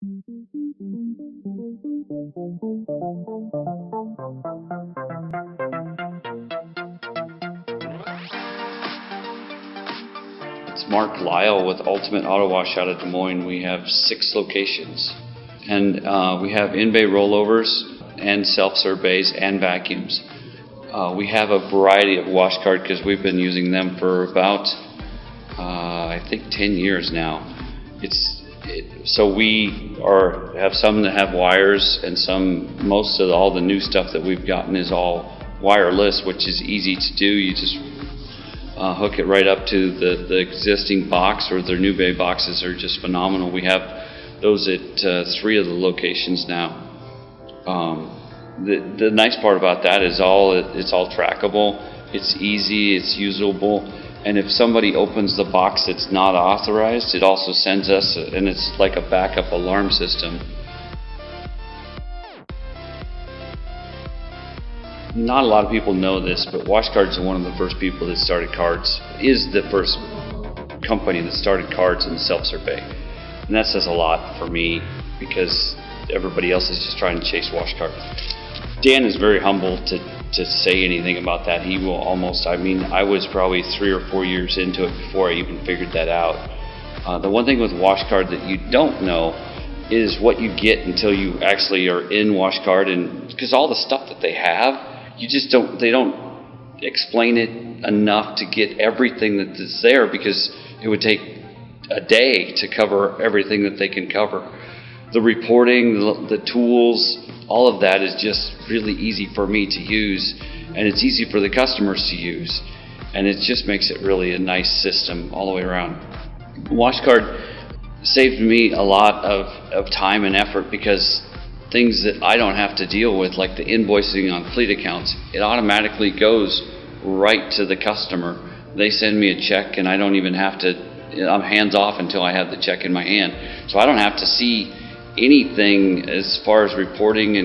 It's Mark Lile with Ultimate Auto Wash out of Des Moines. We have 6 locations, and we have in-bay rollovers and self-serve bays and vacuums. We have a variety of WashCard because we've been using them for about I think 10 years now. So we have some that have wires, and most of all the new stuff that we've gotten is all wireless, which is easy to do. You just hook it right up to the existing box, or their new bay boxes are just phenomenal. We have those at 3 of the locations now. The nice part about that is it's all trackable, it's easy, it's usable, and if somebody opens the box that's not authorized, it also sends us, and it's like a backup alarm system. Not a lot of people know this, but WashCard's one of the first people that started cards, is the first company that started cards in the self-serve bay. And that says a lot for me, because everybody else is just trying to chase WashCard. Dan is very humble to say anything about that. He will I was probably 3 or 4 years into it before I even figured that out. The one thing with WashCard that you don't know is what you get until you actually are in WashCard, and because all the stuff that they have, they don't explain it enough to get everything that's there, because it would take a day to cover everything that they can cover. The reporting, the tools, all of that is just really easy for me to use, and it's easy for the customers to use, and it just makes it really a nice system all the way around. WashCard saved me a lot of time and effort, because things that I don't have to deal with, like the invoicing on fleet accounts, it automatically goes right to the customer. They send me a check, and I don't even have to, I'm hands off until I have the check in my hand. So I don't have to see anything as far as reporting,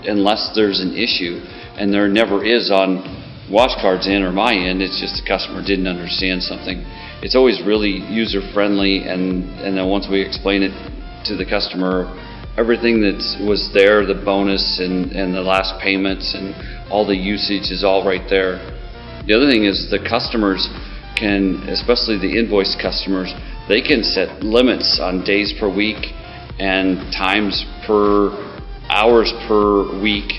unless there's an issue, and there never is on WashCard's end or my end. It's just the customer didn't understand something. It's always really user friendly, and then once we explain it to the customer, everything that was there, the bonus and the last payments and all the usage is all right there. The other thing is the customers can, especially the invoice customers, they can set limits on days per week and times per hours per week,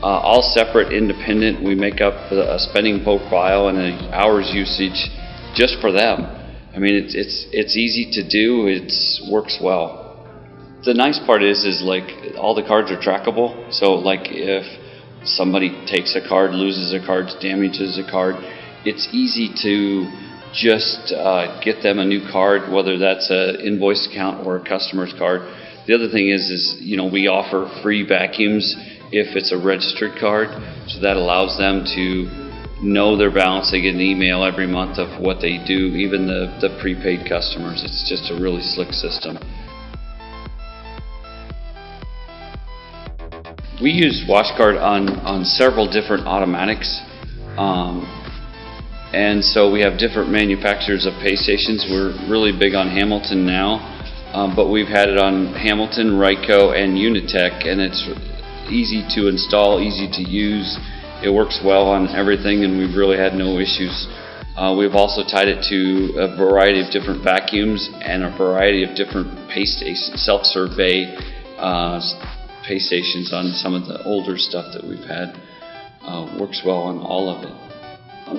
all separate, independent. We make up a spending profile and an hours usage just for them. I mean, it's easy to do. It works well. The nice part is like all the cards are trackable. So like if somebody takes a card, loses a card, damages a card, it's easy to just get them a new card, whether that's an invoice account or a customer's card. The other thing is we offer free vacuums if it's a registered card, so that allows them to know their balance. They get an email every month of what they do, even the prepaid customers. It's just a really slick system. We use WashCard on several different automatics, and so we have different manufacturers of pay stations. We're really big on Hamilton now, but we've had it on Hamilton, Ryco, and Unitech, and it's easy to install, easy to use. It works well on everything, and we've really had no issues. We've also tied it to a variety of different vacuums and a variety of different pay stations, self-serve bay pay stations on some of the older stuff that we've had. Works well on all of it.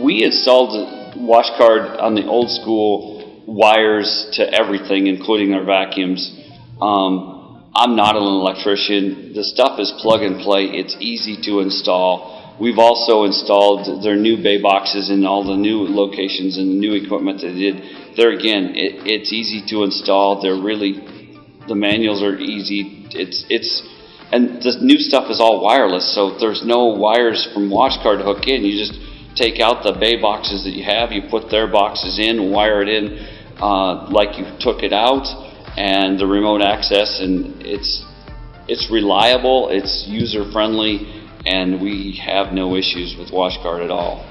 We installed WashCard on the old school wires to everything, including our vacuums. I'm not an electrician. The stuff is plug and play. It's easy to install. We've also installed their new bay boxes in all the new locations and the new equipment they did. There again, it's easy to install. The manuals are easy. And the new stuff is all wireless, so there's no wires from WashCard to hook in. You just take out the bay boxes that you have, you put their boxes in, wire it in like you took it out, and the remote access, and it's reliable, it's user friendly, and we have no issues with WashCard at all.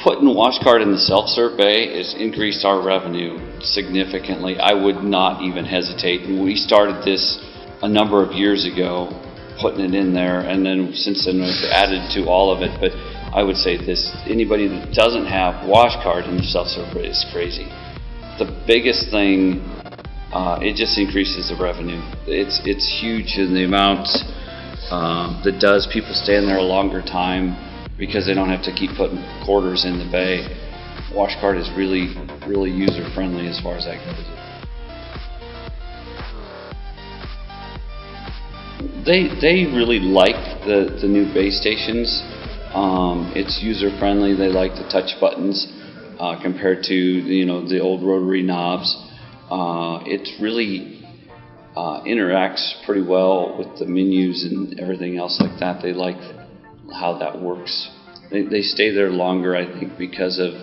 Putting WashCard in the self-serve bay has increased our revenue significantly. I would not even hesitate. And we started this a number of years ago, putting it in there, and then since then we've added to all of it. But I would say this: anybody that doesn't have WashCard in the self-serve bay is crazy. The biggest thing, it just increases the revenue. It's huge in the amount that does. People stay in there a longer time because they don't have to keep putting quarters in the bay. WashCard is really user friendly as far as that goes. They really like the new bay stations. It's user friendly. They like the touch buttons compared to the old rotary knobs. It really interacts pretty well with the menus and everything else like that. They like how that works. They stay there longer, I think, because of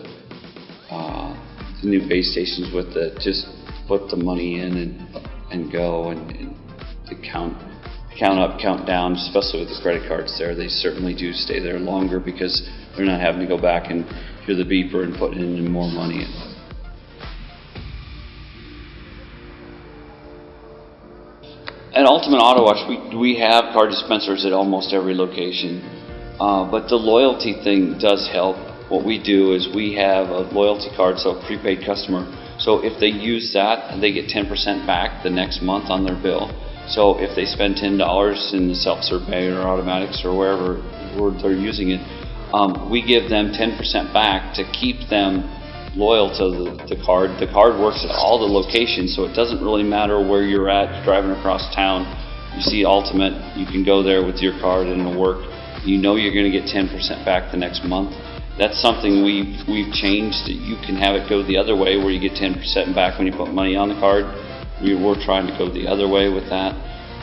the new base stations with the just put the money in and go and the count up, count down, especially with the credit cards there. They certainly do stay there longer because they're not having to go back and hear the beeper and put in more money. At Ultimate Auto Wash, we have card dispensers at almost every location, but the loyalty thing does help. What we do is we have a loyalty card, so a prepaid customer. So if they use that, they get 10% back the next month on their bill. So if they spend $10 in the self-serve bay or automatics or wherever they're using it, we give them 10% back to keep them loyal to the card. The card works at all the locations, so it doesn't really matter where you're at. You're driving across town, you see Ultimate, you can go there with your card and it'll work. You know you're going to get 10% back the next month. That's something we've changed. You can have it go the other way where you get 10% back when you put money on the card. We're trying to go the other way with that,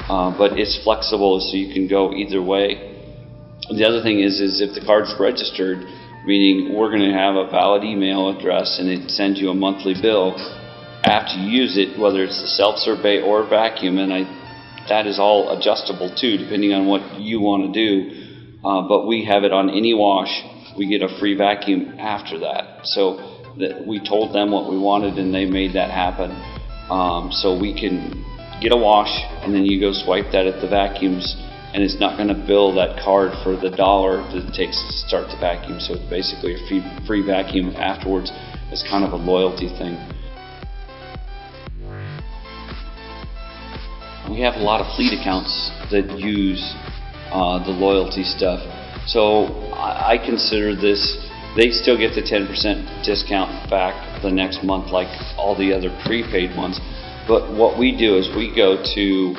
but it's flexible, so you can go either way. The other thing is if the card's registered, meaning we're going to have a valid email address and it sends you a monthly bill after you use it, whether it's the self-serve bay or vacuum, and that is all adjustable too, depending on what you want to do. But we have it on any wash. We get a free vacuum after that. So we told them what we wanted and they made that happen. So we can get a wash and then you go swipe that at the vacuums, and it's not going to bill that card for the $1 that it takes to start the vacuum. So it's basically a free vacuum afterwards. It's kind of a loyalty thing. We have a lot of fleet accounts that use the loyalty stuff. So I consider this, they still get the 10% discount back the next month like all the other prepaid ones. But what we do is we go to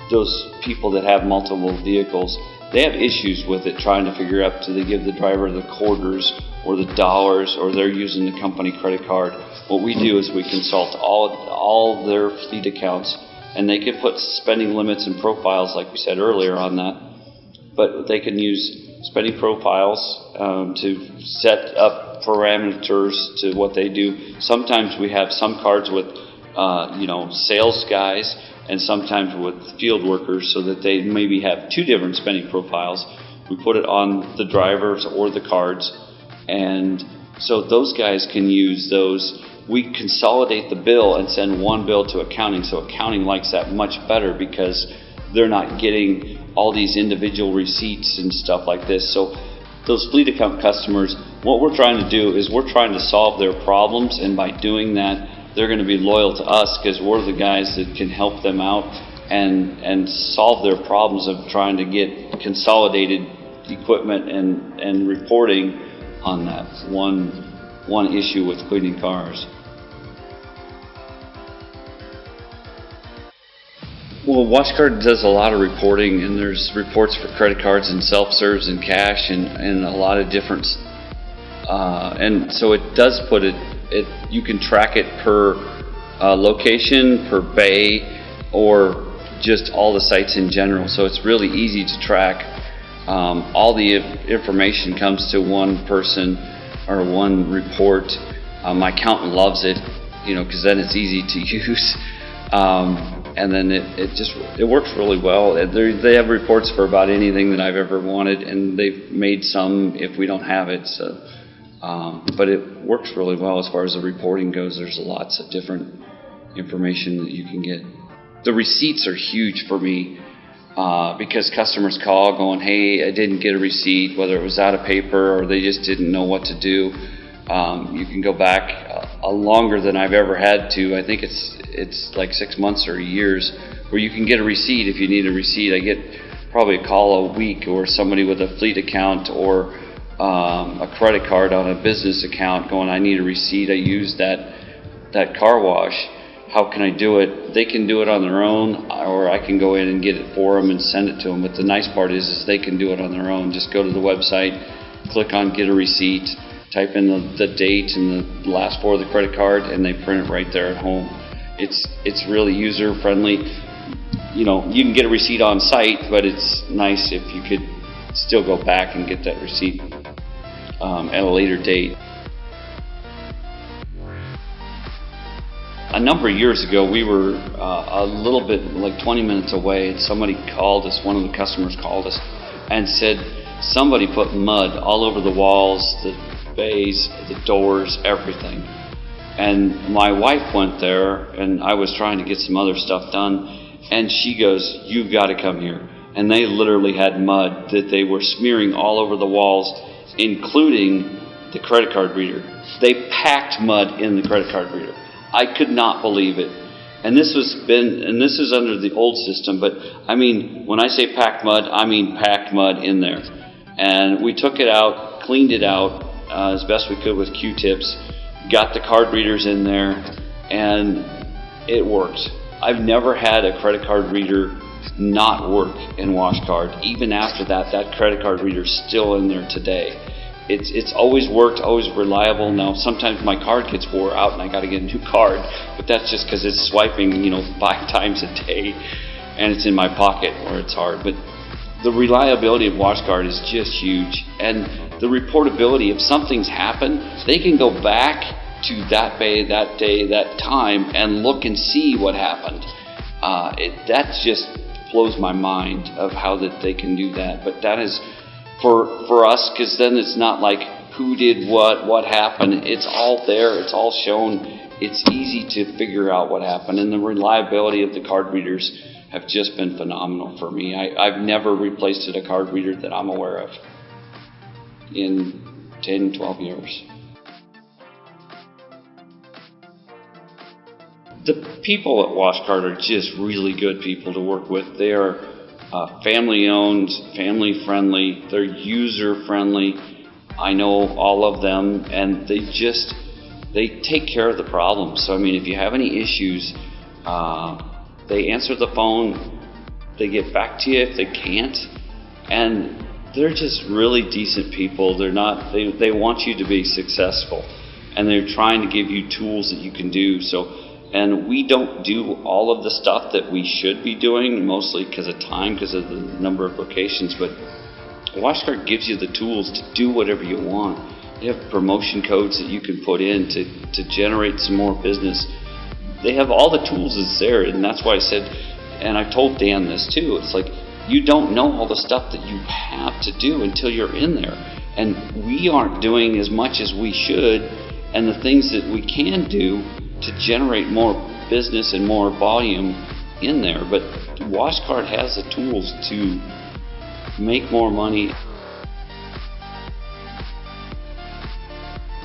those people that have multiple vehicles. They have issues with it, trying to figure out, do they give the driver the quarters or the dollars, or they're using the company credit card. What we do is we consult all their fleet accounts, and they can put spending limits and profiles like we said earlier on that, but they can use spending profiles to set up parameters to what they do. Sometimes we have some cards with sales guys, and sometimes with field workers, so that they maybe have two different spending profiles. We put it on the drivers or the cards, and so those guys can use those. We consolidate the bill and send one bill to accounting, so accounting likes that much better because they're not getting all these individual receipts and stuff like this. So those fleet account customers, what we're trying to do is we're trying to solve their problems, and by doing that, they're going to be loyal to us because we're the guys that can help them out and solve their problems of trying to get consolidated equipment and reporting on that one issue with cleaning cars. Well, WashCard does a lot of reporting, and there's reports for credit cards and self-serves and cash and a lot of different, and so it does put it, you can track it per location, per bay, or just all the sites in general. So it's really easy to track. All the information comes to one person or one report. My accountant loves it, because then it's easy to use. And then it works really well. They have reports for about anything that I've ever wanted, and they've made some if we don't have it. So But it works really well as far as the reporting goes. There's lots of different information that you can get. The receipts are huge for me because customers call going, hey, I didn't get a receipt, whether it was out of paper or they just didn't know what to do. You can go back longer than I've ever had to. I think it's like 6 months or years where you can get a receipt if you need a receipt. I get probably a call a week, or somebody with a fleet account or a credit card on a business account going, I need a receipt. I used that car wash. How can I do it? They can do it on their own, or I can go in and get it for them and send it to them. But the nice part is they can do it on their own. Just go to the website, click on get a receipt, type in the date and the last four of the credit card, and they print it right there at home. It's really user friendly. You know, you can get a receipt on site, but it's nice if you could still go back and get that receipt at a later date. A number of years ago, we were a little bit, like 20 minutes away, and somebody called us, one of the customers called us, and said somebody put mud all over the walls, the bays, the doors, everything. And my wife went there, and I was trying to get some other stuff done, and she goes, you've got to come here. And they literally had mud that they were smearing all over the walls, including the credit card reader. They packed mud in the credit card reader. I could not believe it. And this is under the old system, but I mean, when I say packed mud, I mean packed mud in there. And we took it out, cleaned it out as best we could with Q-tips, got the card readers in there, and it worked. I've never had a credit card reader not work in WashCard. Even after that credit card reader's still in there today. It's always worked, always reliable. Now, sometimes my card gets wore out and I got to get a new card, but that's just because it's swiping, 5 times a day, and it's in my pocket where it's hard. But the reliability of WashCard is just huge, and the reportability. If something's happened, they can go back to that day, that time, and look and see what happened. That just blows my mind of how that they can do that. But that is for us, because then it's not like who did what happened. It's all there. It's all shown. It's easy to figure out what happened. And the reliability of the card readers have just been phenomenal for me. I've never replaced a card reader that I'm aware of in 10, 12 years. The people at WashCard are just really good people to work with. They are family-owned, family-friendly. They're user-friendly. I know all of them, and they take care of the problems. So, I mean, if you have any issues, they answer the phone. They get back to you if they can't, and they're just really decent people. They're not. They want you to be successful, and they're trying to give you tools that you can do. So. And we don't do all of the stuff that we should be doing, mostly because of time, because of the number of locations. But WashCard gives you the tools to do whatever you want. They have promotion codes that you can put in to generate some more business. They have all the tools that's there, and that's why I said, and I told Dan this too, it's like you don't know all the stuff that you have to do until you're in there. And we aren't doing as much as we should, and the things that we can do to generate more business and more volume in there. But WashCard has the tools to make more money.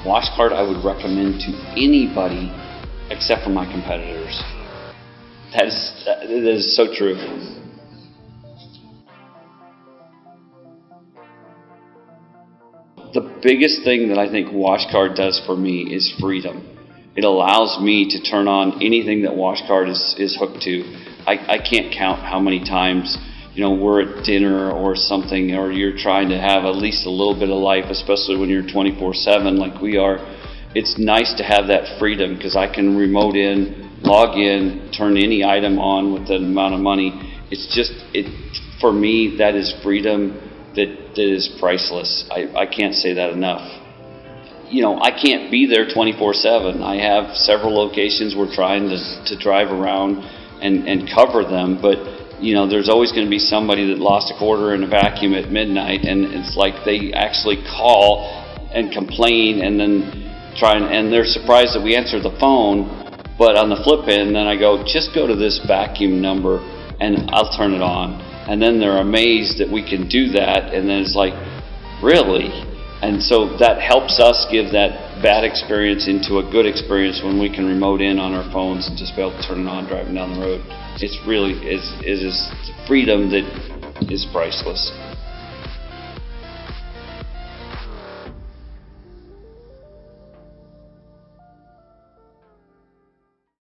WashCard I would recommend to anybody except for my competitors. That is so true. The biggest thing that I think WashCard does for me is freedom. It allows me to turn on anything that WashCard is hooked to. I can't count how many times we're at dinner or something, or you're trying to have at least a little bit of life, especially when you're 24/7 like we are. It's nice to have that freedom because I can remote in, log in, turn any item on with that amount of money. For me, that is freedom that is priceless. I can't say that enough. I can't be there 24/7. I have several locations we're trying to drive around and cover them, but there's always going to be somebody that lost a quarter in a vacuum at midnight, and it's like they actually call and complain and then and they're surprised that we answer the phone. But on the flip end, then I go, just go to this vacuum number and I'll turn it on. And then they're amazed that we can do that, and then it's like, really? And so that helps us give that bad experience into a good experience when we can remote in on our phones and just be able to turn it on driving down the road. It's really, it is freedom that is priceless.